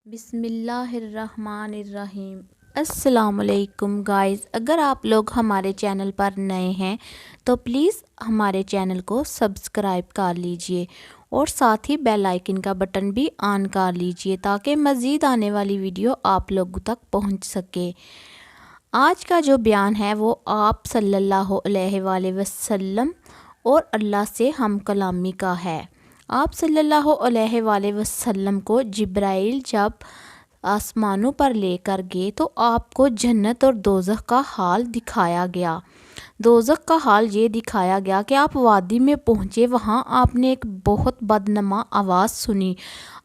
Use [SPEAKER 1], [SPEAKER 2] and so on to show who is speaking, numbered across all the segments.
[SPEAKER 1] بسم اللہ الرحمن الرحیم۔ السلام علیکم گائز، اگر آپ لوگ ہمارے چینل پر نئے ہیں تو پلیز ہمارے چینل کو سبسکرائب کر لیجئے اور ساتھ ہی بیل آئیکن کا بٹن بھی آن کر لیجئے تاکہ مزید آنے والی ویڈیو آپ لوگوں تک پہنچ سکے۔ آج کا جو بیان ہے وہ آپ صلی اللہ علیہ وآلہ وسلم اور اللہ سے ہم کلامی کا ہے۔ آپ صلی اللہ علیہ وآلہ وسلم کو جبرائیل جب آسمانوں پر لے کر گئے تو آپ کو جنت اور دوزخ کا حال دکھایا گیا۔ دوزخ کا حال یہ دکھایا گیا کہ آپ وادی میں پہنچے، وہاں آپ نے ایک بہت بدنما آواز سنی،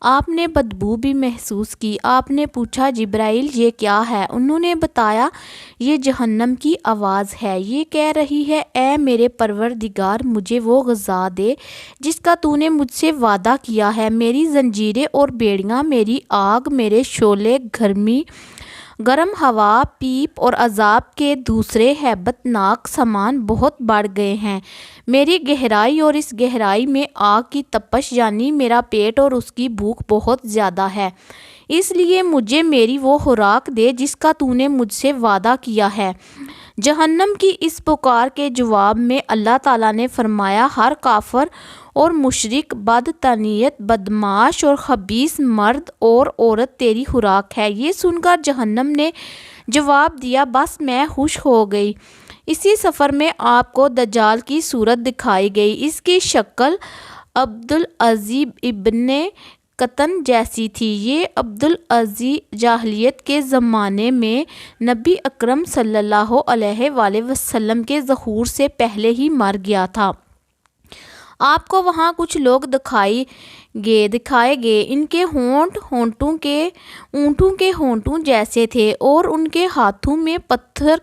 [SPEAKER 1] آپ نے بدبو بھی محسوس کی۔ آپ نے پوچھا جبرائیل یہ کیا ہے؟ انہوں نے بتایا یہ جہنم کی آواز ہے، یہ کہہ رہی ہے اے میرے پروردگار مجھے وہ غذا دے جس کا تو نے مجھ سے وعدہ کیا ہے۔ میری زنجیریں اور بیڑیاں، میری آگ، میرے شعلے، گرم ہوا، پیپ اور عذاب کے دوسرے ہیبت ناک سامان بہت بڑھ گئے ہیں۔ میری گہرائی اور اس گہرائی میں آگ کی تپش یعنی میرا پیٹ اور اس کی بھوک بہت زیادہ ہے، اس لیے مجھے میری وہ خوراک دے جس کا تو نے مجھ سے وعدہ کیا ہے۔ جہنم کی اس پکار کے جواب میں اللہ تعالیٰ نے فرمایا ہر کافر اور مشرک، بدتنیت، بدمعاش اور خبیث مرد اور عورت تیری خوراک ہے۔ یہ سن کر جہنم نے جواب دیا بس میں خوش ہو گئی۔ اسی سفر میں آپ کو دجال کی صورت دکھائی گئی، اس کی شکل عبدالعزی ابن قطن جیسی تھی۔ یہ عبدالعزی جاہلیت کے زمانے میں نبی اکرم صلی اللہ علیہ وآلہ وسلم کے ظہور سے پہلے ہی مر گیا تھا۔ آپ کو وہاں کچھ لوگ دکھائے گئے، ان کے ہونٹ اونٹوں کے ہونٹوں جیسے تھے اور ان کے ہاتھوں میں پتھر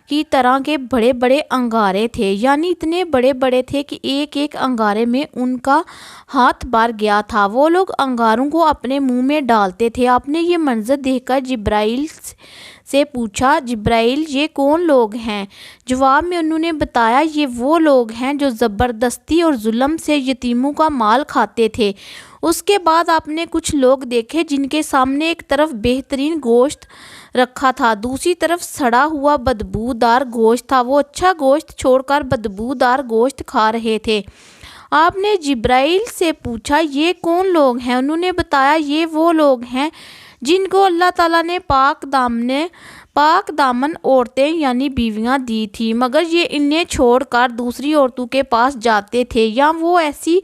[SPEAKER 1] کی طرح کے بڑے بڑے انگارے تھے، یعنی اتنے بڑے بڑے تھے کہ ایک ایک انگارے میں ان کا ہاتھ بھر گیا تھا۔ وہ لوگ انگاروں کو اپنے منہ میں ڈالتے تھے۔ آپ نے یہ منظر دیکھ کر جبرائیل سے پوچھا جبرائیل یہ کون لوگ ہیں؟ جواب میں انہوں نے بتایا یہ وہ لوگ ہیں جو زبردستی اور ظلم سے یتیموں کا مال کھاتے تھے۔ اس کے بعد آپ نے کچھ لوگ دیکھے جن کے سامنے ایک طرف بہترین گوشت رکھا تھا، دوسری طرف سڑا ہوا بدبو دار گوشت تھا۔ وہ اچھا گوشت چھوڑ کر بدبو دار گوشت کھا رہے تھے۔ آپ نے جبرائیل سے پوچھا یہ کون لوگ ہیں؟ انہوں نے بتایا یہ وہ لوگ ہیں جن کو اللہ تعالیٰ نے پاک دامن عورتیں یعنی بیویاں دی تھی، مگر یہ انہیں چھوڑ کر دوسری عورتوں کے پاس جاتے تھے، یا وہ ایسی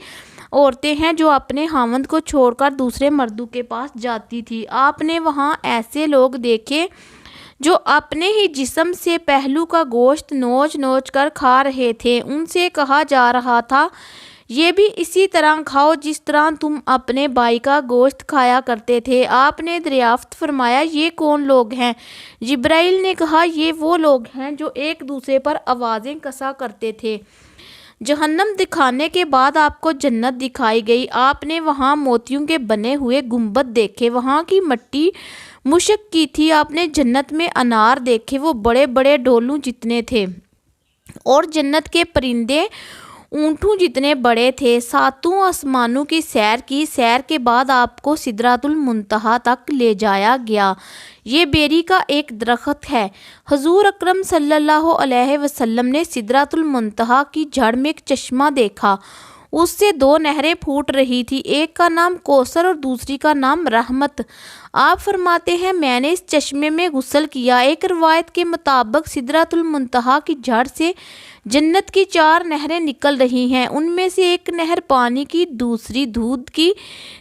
[SPEAKER 1] عورتیں ہیں جو اپنے خاوند کو چھوڑ کر دوسرے مردوں کے پاس جاتی تھی۔ آپ نے وہاں ایسے لوگ دیکھے جو اپنے ہی جسم سے پہلو کا گوشت نوچ نوچ کر کھا رہے تھے۔ ان سے کہا جا رہا تھا یہ بھی اسی طرح کھاؤ جس طرح تم اپنے بھائی کا گوشت کھایا کرتے تھے۔ آپ نے دریافت فرمایا یہ کون لوگ ہیں؟ جبرائیل نے کہا یہ وہ لوگ ہیں جو ایک دوسرے پر آوازیں کسا کرتے تھے۔ جہنم دکھانے کے بعد آپ کو جنت دکھائی گئی۔ آپ نے وہاں موتیوں کے بنے ہوئے گنبد دیکھے، وہاں کی مٹی مشک کی تھی۔ آپ نے جنت میں انار دیکھے، وہ بڑے بڑے ڈولوں جتنے تھے اور جنت کے پرندے اونٹوں جتنے بڑے تھے۔ ساتوں آسمانوں کی سیر کی، سیر کے بعد آپ کو سدرۃ المنتہا تک لے جایا گیا۔ یہ بیری کا ایک درخت ہے۔ حضور اکرم صلی اللہ علیہ وسلم نے سدرۃ المنتہا کی جڑ میں ایک چشمہ دیکھا، اس سے دو نہریں پھوٹ رہی تھی، ایک کا نام کوثر اور دوسری کا نام رحمت۔ آپ فرماتے ہیں میں نے اس چشمے میں غسل کیا۔ ایک روایت کے مطابق سدرۃ المنتہا کی جڑ سے جنت کی 4 نہریں نکل رہی ہیں، ان میں سے ایک نہر پانی کی، دوسری دودھ کی،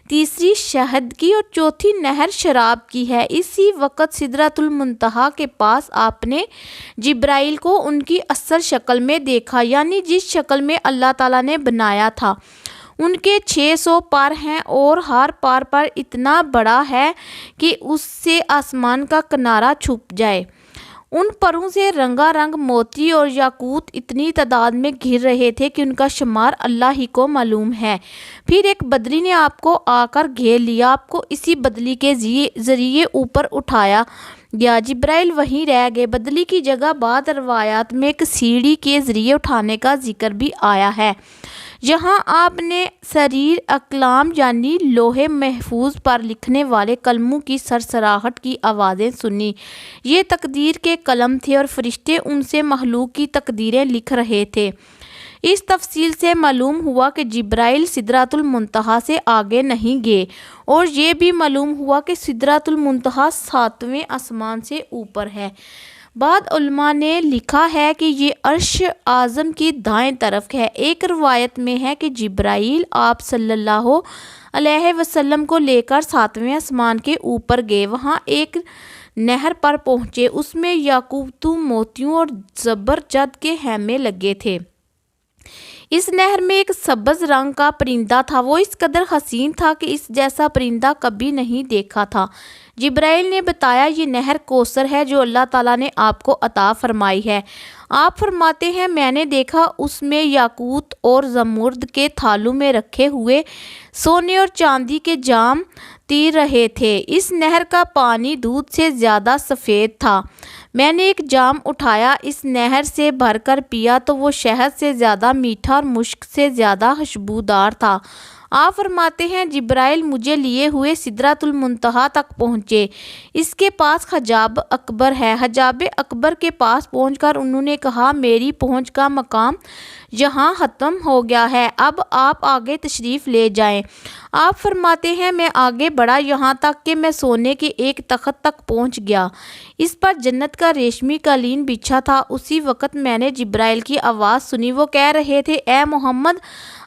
[SPEAKER 1] تیسری شہد کی اور چوتھی نہر شراب کی ہے۔ اسی وقت سدرۃ المنتہا کے پاس آپ نے جبرائیل کو ان کی اصل شکل میں دیکھا، یعنی جس شکل میں اللہ تعالیٰ نے بنایا تھا۔ ان کے 600 پر ہیں اور ہر پر اتنا بڑا ہے کہ اس سے آسمان کا کنارہ چھپ جائے۔ ان پروں سے رنگا رنگ موتی اور یاقوت اتنی تعداد میں گر رہے تھے کہ ان کا شمار اللہ ہی کو معلوم ہے۔ پھر ایک بدلی نے آپ کو آ کر گھیر لیا، آپ کو اسی بدلی کے ذریعے اوپر اٹھایا گیا۔ جبرائیل وہیں رہ گئے۔ بدلی کی جگہ بعض روایات میں ایک سیڑھی کے ذریعے اٹھانے کا ذکر بھی آیا ہے۔ یہاں آپ نے سریر اقلام یعنی لوح محفوظ پر لکھنے والے قلموں کی سرسراہٹ کی آوازیں سنی۔ یہ تقدیر کے قلم تھے اور فرشتے ان سے مخلوق کی تقدیریں لکھ رہے تھے۔ اس تفصیل سے معلوم ہوا کہ جبرائیل سدرۃ المنتہا سے آگے نہیں گئے، اور یہ بھی معلوم ہوا کہ سدرۃ المنتہا 7ویں آسمان سے اوپر ہے۔ بعض علماء نے لکھا ہے کہ یہ عرش اعظم کی دائیں طرف ہے۔ ایک روایت میں ہے کہ جبرائیل آپ صلی اللہ علیہ وسلم کو لے کر 7ویں آسمان کے اوپر گئے۔ وہاں ایک نہر پر پہنچے، اس میں یاقوتوں، موتیوں اور زبرجد کے خیمے لگے تھے۔ اس نہر میں ایک سبز رنگ کا پرندہ تھا، وہ اس قدر حسین تھا کہ اس جیسا پرندہ کبھی نہیں دیکھا تھا۔ جبرائیل نے بتایا یہ نہر کوثر ہے جو اللہ تعالیٰ نے آپ کو عطا فرمائی ہے۔ آپ فرماتے ہیں میں نے دیکھا اس میں یاقوت اور زمرد کے تھالوں میں رکھے ہوئے سونے اور چاندی کے جام تیر رہے تھے۔ اس نہر کا پانی دودھ سے زیادہ سفید تھا۔ میں نے ایک جام اٹھایا، اس نہر سے بھر کر پیا تو وہ شہد سے زیادہ میٹھا اور مشک سے زیادہ خوشبودار تھا۔ آپ فرماتے ہیں جبرائیل مجھے لیے ہوئے سدرۃ المنتہا تک پہنچے۔ اس کے پاس حجاب اکبر ہے۔ حجاب اکبر کے پاس پہنچ کر انہوں نے کہا میری پہنچ کا مقام یہاں ختم ہو گیا ہے، اب آپ آگے تشریف لے جائیں۔ آپ فرماتے ہیں میں آگے بڑھا یہاں تک کہ میں سونے کے ایک تخت تک پہنچ گیا، اس پر جنت کا ریشمی قالین بچھا تھا۔ اسی وقت میں نے جبرائیل کی آواز سنی، وہ کہہ رہے تھے اے محمد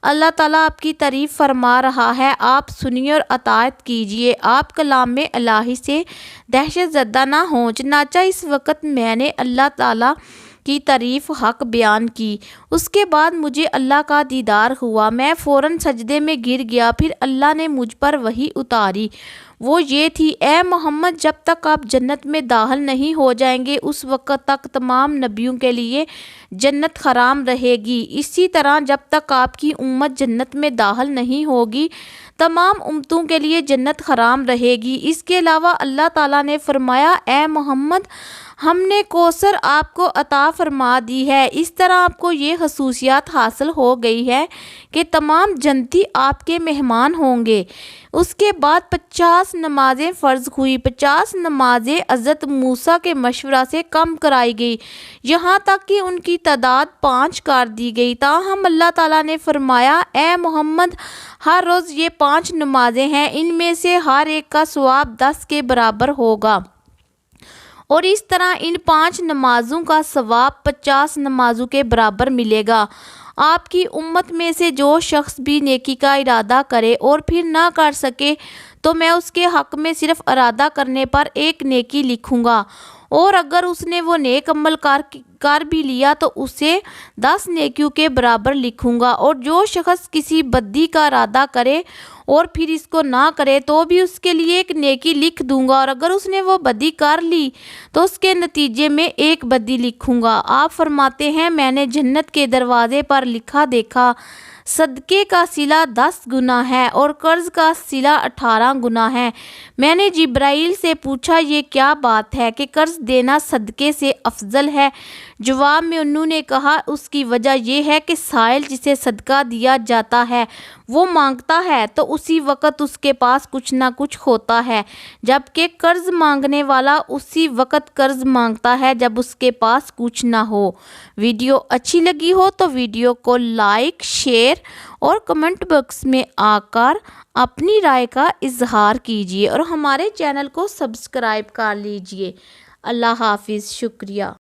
[SPEAKER 1] اللہ تعالیٰ آپ کی تعریف فرما رہا ہے، آپ سنیے اور اطاعت کیجیے، آپ کلام الہی سے دہشت زدہ نہ ہوں۔ چنانچہ اس وقت میں نے اللہ تعالیٰ کی تعریف حق بیان کی۔ اس کے بعد مجھے اللہ کا دیدار ہوا، میں فوراً سجدے میں گر گیا۔ پھر اللہ نے مجھ پر وحی اتاری، وہ یہ تھی اے محمد جب تک آپ جنت میں داخل نہیں ہو جائیں گے اس وقت تک تمام نبیوں کے لیے جنت حرام رہے گی، اسی طرح جب تک آپ کی امت جنت میں داخل نہیں ہوگی تمام امتوں کے لیے جنت حرام رہے گی۔ اس کے علاوہ اللہ تعالیٰ نے فرمایا اے محمد ہم نے کوثر آپ کو عطا فرما دی ہے، اس طرح آپ کو یہ خصوصیات حاصل ہو گئی ہے کہ تمام جنتی آپ کے مہمان ہوں گے۔ اس کے بعد 50 نمازیں فرض ہوئی، 50 نمازیں حضرت موسیٰ کے مشورہ سے کم کرائی گئی، یہاں تک کہ ان کی تعداد 5 کر دی گئی۔ تاہم اللہ تعالیٰ نے فرمایا اے محمد ہر روز یہ 5 نمازیں ہیں، ان میں سے ہر ایک کا ثواب 10 کے برابر ہوگا، اور اس طرح ان 5 نمازوں کا ثواب 50 نمازوں کے برابر ملے گا۔ آپ کی امت میں سے جو شخص بھی نیکی کا ارادہ کرے اور پھر نہ کر سکے تو میں اس کے حق میں صرف ارادہ کرنے پر 1 نیکی لکھوں گا، اور اگر اس نے وہ نیک عمل کر بھی لیا تو اسے 10 نیکیوں کے برابر لکھوں گا، اور جو شخص کسی بدی کا ارادہ کرے اور پھر اس کو نہ کرے تو بھی اس کے لیے 1 نیکی لکھ دوں گا، اور اگر اس نے وہ بدی کر لی تو اس کے نتیجے میں 1 بدی لکھوں گا۔ آپ فرماتے ہیں میں نے جنت کے دروازے پر لکھا دیکھا صدقے کا صلہ 10 گنا ہے اور قرض کا صلہ 18 گنا ہے۔ میں نے جبرائیل سے پوچھا یہ کیا بات ہے کہ قرض دینا صدقے سے افضل ہے؟ جواب میں انہوں نے کہا اس کی وجہ یہ ہے کہ سائل جسے صدقہ دیا جاتا ہے وہ مانگتا ہے تو اسی وقت اس کے پاس کچھ نہ کچھ ہوتا ہے، جبکہ قرض مانگنے والا اسی وقت قرض مانگتا ہے جب اس کے پاس کچھ نہ ہو۔ ویڈیو اچھی لگی ہو تو ویڈیو کو لائک، شیئر اور کمنٹ باکس میں آ کر اپنی رائے کا اظہار کیجیے اور ہمارے چینل کو سبسکرائب کر لیجیے۔ اللہ حافظ، شکریہ۔